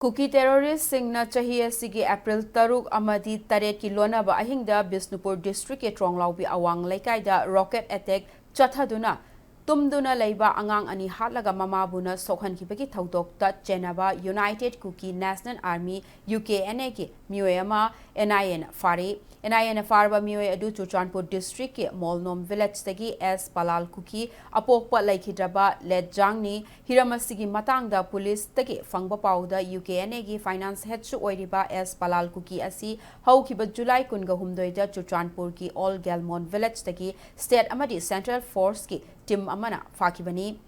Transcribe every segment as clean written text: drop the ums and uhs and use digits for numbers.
Kuki terrorist singna chahi asigi April taruk amadi taret ki lonaba ahingda Bisnupur district ke Tronglaobi awang laikai da rocket attack chathaduna tumduna leiba angang ani hatlaga mamabuna sokhankhibagi thaudokta chenaba United Kuki National Army UKNA ki mioyama NIN fari NIN farba mioy adu Chuchanpur district ke Molnom village tagi S Palal Kuki apokpa laikhidraba lejangni hiramasigi matangda police tagi fangba pauda UKNA gi finance head su oiriba S Palal Kuki asi haukiba July kunga humdoida Chuchanpur ki All Galmon village tagi state amadi central force ki team amana fakibani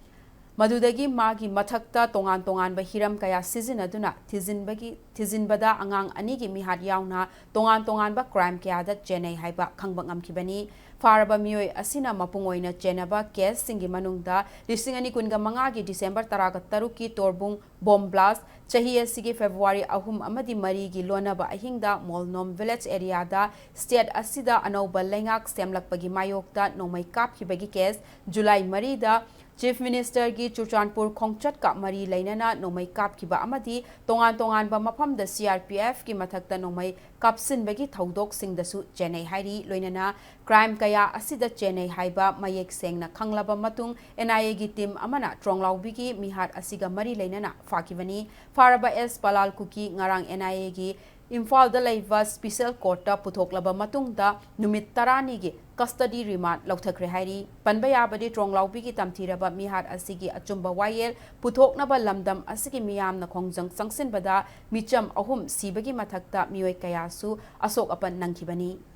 madudagi magi mathakta tongan ba hiram kaya sizinaduna thizinbada angang anigi mihat yauna tongan ba crime kaya da chenai haiba khangbang amkibani faraba mioi asina mapungoina chenaba case singi manungda lisingani kunga mangagi December 13 ki torbung bomb blast chahi asigi February ahum amadi mari gi lonaba ahingda Molnom village area da state asida anoba lengak semlakpagi mayokda nomai kapkibagi case July mari da Chief Minister gi Chuchanpur Khongchat ka mari lainana nomai kapkiba amadi tongan ba mafam da CRPF ki mathakta nomai kapsin bagi thaudok sing da su chenai hairi loinana crime kaya asida chenai haiba mayek sengna khanglaba matung NIA gi team amana Tronglaobi gi mihat asiga mari lainana fakibani faraba S Palal Kuki ngarang NIA gi Imphal da laiva special court ta puthoklaba matungda numit tarani gi custody remand lauthakre hairi panba yabadi Tronglaobi gi tamthiraba mihat asigi achumba wayel puthoknaba lamdam asigi miyamna khongjang sangsinbada micham ahum sibagi mathakta mioi kayasu asok apan nangkibani